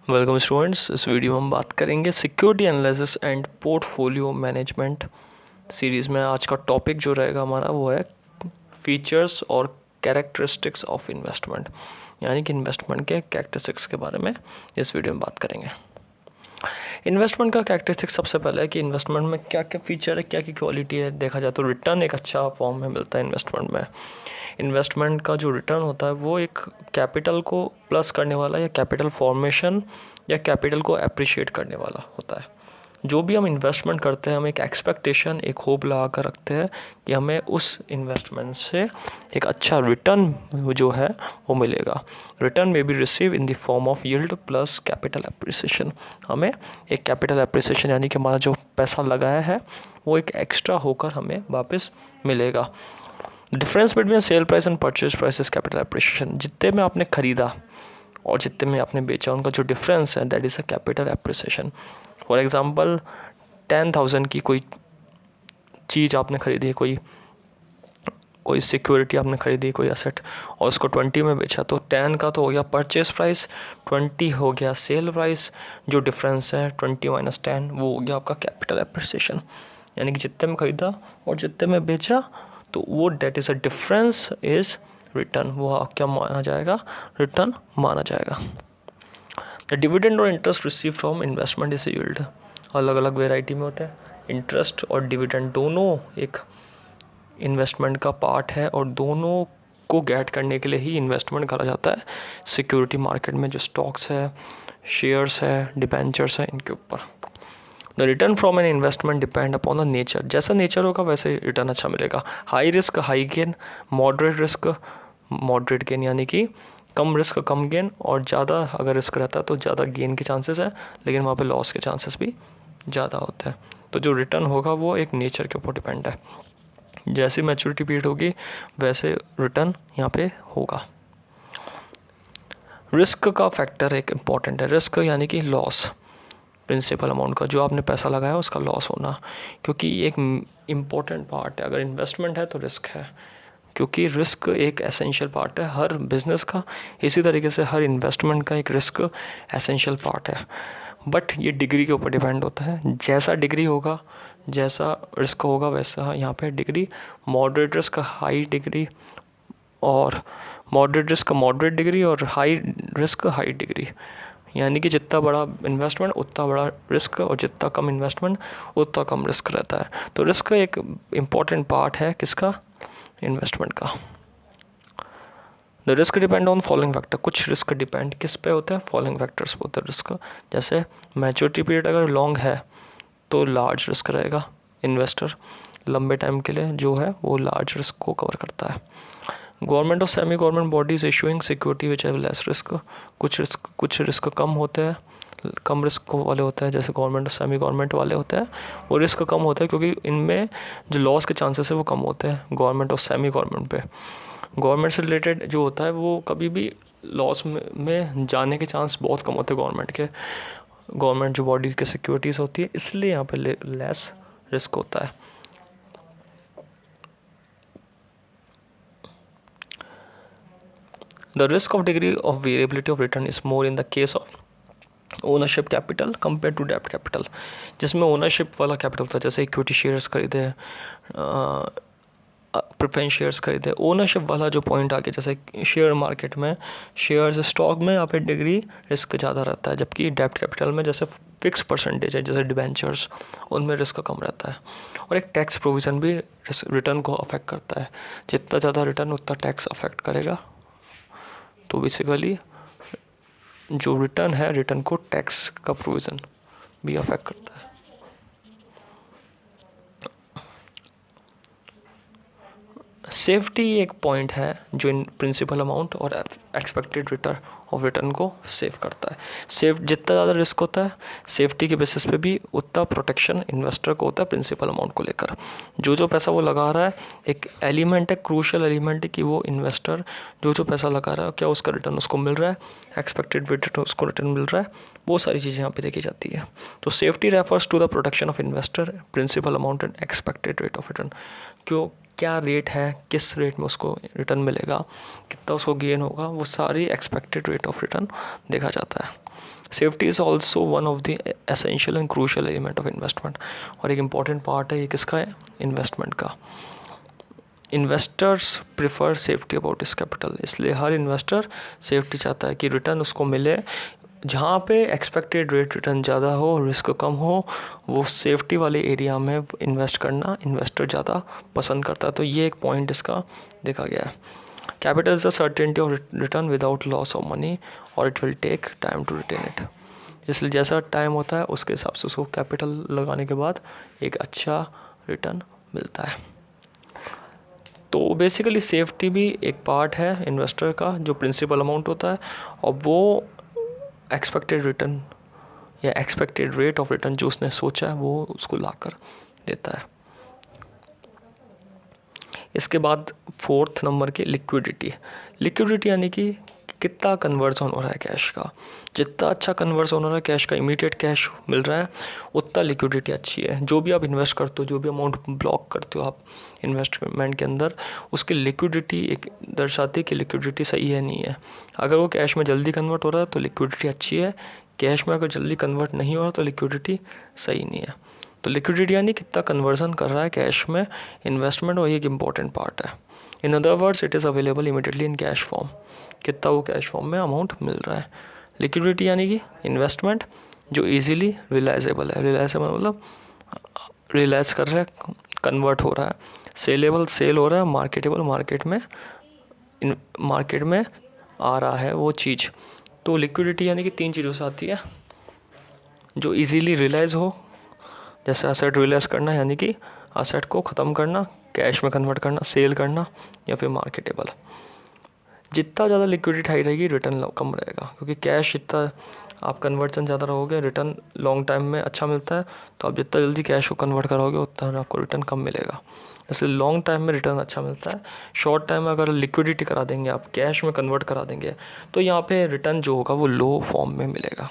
Welcome students. इस video में हम बात करेंगे security analysis and portfolio management series में। आज का टॉपिक जो रहेगा हमारा वो है फीचर्स और कैरेक्टरिस्टिक्स ऑफ इन्वेस्टमेंट, यानी कि इन्वेस्टमेंट के कैरेक्टरिस्टिक्स के बारे में इस वीडियो में बात करेंगे। इन्वेस्टमेंट का कैरेक्टरिस्टिक्स सबसे पहले है कि इन्वेस्टमेंट में क्या क्या फीचर है, क्या क्या क्वालिटी है। देखा जाए तो रिटर्न एक अच्छा फॉर्म में मिलता है इन्वेस्टमेंट में। इन्वेस्टमेंट का जो रिटर्न होता है वो एक कैपिटल को प्लस करने वाला या कैपिटल फॉर्मेशन या कैपिटल को अप्रिशिएट करने वाला होता है। जो भी हम इन्वेस्टमेंट करते हैं हम एक एक्सपेक्टेशन, एक होप लगा कर रखते हैं कि हमें उस इन्वेस्टमेंट से एक अच्छा रिटर्न जो है वो मिलेगा। रिटर्न में be receive in the form of yield plus capital appreciation. हमें एक कैपिटल अप्रिसिएशन यानी कि हमारा जो पैसा लगाया है वो एक एक्स्ट्रा होकर हमें वापस मिलेगा। Difference between sale price and purchase price is capital appreciation. जितने में आपने खरीदा और जितने में आपने बेचा उनका जो डिफरेंस है that is a capital appreciation. For example 10,000 की कोई चीज़ आपने खरीदी, कोई सिक्योरिटी आपने खरीदी, कोई एसेट, और उसको 20 में बेचा, तो 10 का तो हो गया परचेज प्राइस, 20 हो गया सेल प्राइस। जो डिफरेंस है 20 माइनस 10 वो हो गया आपका कैपिटल अप्रिसिएशन। यानी कि जितने में खरीदा और जितने में बेचा तो वो that is a difference is return. वो क्या माना जाएगा? रिटर्न माना जाएगा। द डिविडेंड और interest receive from investment is yield. अलग अलग वेराइटी में होते हैं। इंटरेस्ट और डिविडेंड दोनों एक इन्वेस्टमेंट का पार्ट है और दोनों को गेट करने के लिए ही इन्वेस्टमेंट करा जाता है सिक्योरिटी मार्केट में। जो स्टॉक्स है, शेयर्स है, डिबेंचर्स है, इनके ऊपर। The return from an investment depend upon the nature. जैसा नेचर होगा वैसे रिटर्न अच्छा मिलेगा। High risk high gain, moderate risk moderate gain, यानी कि कम रिस्क कम गेन, और ज़्यादा अगर रिस्क रहता है तो ज़्यादा गेन के चांसेस है, लेकिन वहाँ पे लॉस के चांसेस भी ज़्यादा होते हैं। तो जो रिटर्न होगा वो एक नेचर के ऊपर डिपेंड है। जैसे मैच्योरिटी पीरियड होगी वैसे रिटर्न यहाँ पे होगा। रिस्क का फैक्टर एक इम्पॉर्टेंट है। रिस्क यानी कि लॉस, प्रिंसिपल अमाउंट का जो आपने पैसा लगाया उसका लॉस होना, क्योंकि ये एक इम्पॉर्टेंट पार्ट है। अगर इन्वेस्टमेंट है तो रिस्क है, क्योंकि रिस्क एक एसेंशियल पार्ट है हर बिजनेस का। इसी तरीके से हर इन्वेस्टमेंट का एक रिस्क एसेंशियल पार्ट है। बट ये डिग्री के ऊपर डिपेंड होता है। जैसा डिग्री होगा, जैसा रिस्क होगा, वैसा यहाँ पे degree. Moderate risk high degree, और मॉडरेट रिस्क मॉडरेट डिग्री, और हाई रिस्क हाई डिग्री। यानी कि जितना बड़ा इन्वेस्टमेंट उतना बड़ा रिस्क, और जितना कम इन्वेस्टमेंट उतना कम रिस्क रहता है। तो रिस्क एक इम्पॉर्टेंट पार्ट है किसका? इन्वेस्टमेंट का। The risk depend on following factor. कुछ रिस्क डिपेंड किस पे होता है? फॉलोइंग फैक्टर्स पे होता है रिस्क। जैसे मैच्योरिटी पीरियड अगर लॉन्ग है तो लार्ज रिस्क रहेगा। इन्वेस्टर लंबे टाइम के लिए जो है वो लार्ज रिस्क को कवर करता है। गवर्नमेंट और semi government bodies issuing security which have less risk. कुछ रिस्क कम होते हैं, कम रिस्क वाले होते हैं, जैसे गवर्नमेंट और सेमी गवर्नमेंट वाले होते हैं। वो रिस्क कम होता है क्योंकि इनमें जो लॉस के चांसेस है वो कम होते हैं गवर्नमेंट और सेमी गवर्नमेंट पे। गवर्नमेंट से रिलेटेड जो होता है वो कभी भी लॉस में जाने के चांस बहुत कम होते हैं गवर्नमेंट के। गवर्नमेंट जो बॉडी की सिक्योरिटीज़ होती है इसलिए यहाँ पे लेस रिस्क होता है। The risk of degree of variability of return is more in the case of ownership capital compare to डेब्ट कैपिटल। जिसमें ओनरशिप वाला कैपिटल था, जैसे इक्विटी शेयर्स खरीदे, प्रेफरेंस शेयर्स खरीदे। ओनरशिप वाला जो पॉइंट आ गया, जैसे शेयर मार्केट में, शेयर्स स्टॉक में यहाँ पे डिग्री रिस्क ज़्यादा रहता है, जबकि डेब्ट कैपिटल में जैसे फिक्स परसेंटेज है, जैसे डिबेंचर्स, उनमें रिस्क कम रहता है। और एक टैक्स प्रोविज़न भी रिटर्न को अफेक्ट करता है। जितना ज़्यादा रिटर्न उतना टैक्स अफेक्ट करेगा। तो बेसिकली जो रिटर्न है, रिटर्न को टैक्स का प्रोविज़न भी अफेक्ट करता है। सेफ्टी एक पॉइंट है जो इन प्रिंसिपल अमाउंट और एक्सपेक्टेड रिटर्न ऑफ रिटर्न को सेव करता है। जितना ज़्यादा रिस्क होता है सेफ्टी के बेसिस पे भी उतना प्रोटेक्शन इन्वेस्टर को होता है प्रिंसिपल अमाउंट को लेकर। जो पैसा वो लगा रहा है एक एलिमेंट है, क्रूशियल एलिमेंट है कि वो इन्वेस्टर जो पैसा लगा रहा है क्या उसका रिटर्न उसको मिल रहा है, एक्सपेक्टेड रिटर्न उसको रिटर्न मिल रहा है। वो सारी चीज़ें यहाँ पे देखी जाती है। तो safety refers to the protection of investor, principal amount and expected rate of return. क्या रेट है, किस रेट में उसको रिटर्न मिलेगा, कितना उसको गेन होगा, वो सारी एक्सपेक्टेड रेट ऑफ रिटर्न देखा जाता है। Safety is also one of the essential and crucial element of investment. और एक इम्पॉर्टेंट पार्ट है ये किसका है, इन्वेस्टमेंट का। इन्वेस्टर्स प्रिफर सेफ्टी अबाउट इस कैपिटल, इसलिए हर इन्वेस्टर सेफ्टी चाहता है कि रिटर्न उसको मिले। जहाँ पे एक्सपेक्टेड रेट रिटर्न ज़्यादा हो, रिस्क कम हो, वो सेफ्टी वाले एरिया में इन्वेस्ट करना इन्वेस्टर ज़्यादा पसंद करता है। तो ये एक पॉइंट इसका देखा गया है। Capital is the certainty of return without loss of money और it will take time to retain it. इसलिए जैसा टाइम होता है उसके हिसाब से उसको कैपिटल लगाने के बाद एक अच्छा रिटर्न मिलता है। तो बेसिकली सेफ्टी भी एक पार्ट है इन्वेस्टर का, जो प्रिंसिपल अमाउंट होता है, और वो एक्सपेक्टेड रिटर्न या एक्सपेक्टेड रेट ऑफ रिटर्न जो उसने सोचा है वो उसको लाकर देता है। इसके बाद फोर्थ नंबर की लिक्विडिटी। लिक्विडिटी यानी कि कितना कन्वर्जन हो रहा है कैश का। जितना अच्छा कन्वर्जन हो रहा है कैश का, इमीडिएट कैश मिल रहा है, उतना लिक्विडिटी अच्छी है। जो भी आप इन्वेस्ट करते हो, जो भी अमाउंट ब्लॉक करते हो आप इन्वेस्टमेंट के अंदर, उसकी लिक्विडिटी एक दर्शाती है कि लिक्विडिटी सही है नहीं है। अगर वो कैश में जल्दी कन्वर्ट हो रहा है तो लिक्विडिटी अच्छी है, कैश में अगर जल्दी कन्वर्ट नहीं हो रहा तो लिक्विडिटी सही नहीं है। तो लिक्विडिटी यानी कितना कन्वर्जन कर रहा है कैश में इन्वेस्टमेंट, और ये एक इम्पॉर्टेंट पार्ट है। In other words it is available immediately in cash form, कितना वो कैश फॉर्म में अमाउंट मिल रहा है। लिक्विडिटी यानी कि इन्वेस्टमेंट जो इजीली रिलाइजेबल है। रिलाइजेबल मतलब रिलाइज कर रहा है, कन्वर्ट हो रहा है। सेलेबल सेल हो रहा है, मार्केटेबल मार्केट में आ रहा है वो चीज़। तो लिक्विडिटी यानी कि 3 चीज़ों से आती है, जो इजीली रिलाइज हो, जैसे असेट रिलाइज करना यानी कि असेट को ख़त्म करना, कैश में कन्वर्ट करना, सेल करना, या फिर मार्केटेबल। जितना ज़्यादा लिक्विडिटी हाई रहेगी रिटर्न कम रहेगा, क्योंकि कैश जितना आप कन्वर्जन ज़्यादा रहोगे रिटर्न लॉन्ग टाइम में अच्छा मिलता है। तो आप जितना जल्दी कैश को कन्वर्ट करोगे उतना आपको रिटर्न कम मिलेगा। इसलिए लॉन्ग टाइम में रिटर्न अच्छा मिलता है। शॉर्ट टाइम में अगर लिक्विडिटी करा देंगे आप, कैश में कन्वर्ट करा देंगे, तो यहाँ पे रिटर्न जो होगा वो लो फॉर्म में मिलेगा।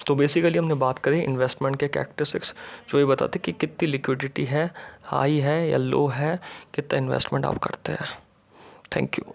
तो बेसिकली हमने बात करी इन्वेस्टमेंट के कैरेक्टरिस्टिक्स, जो ये बताते कि कितनी लिक्विडिटी है, हाई है या लो है, कितना इन्वेस्टमेंट आप करते हैं। Thank you.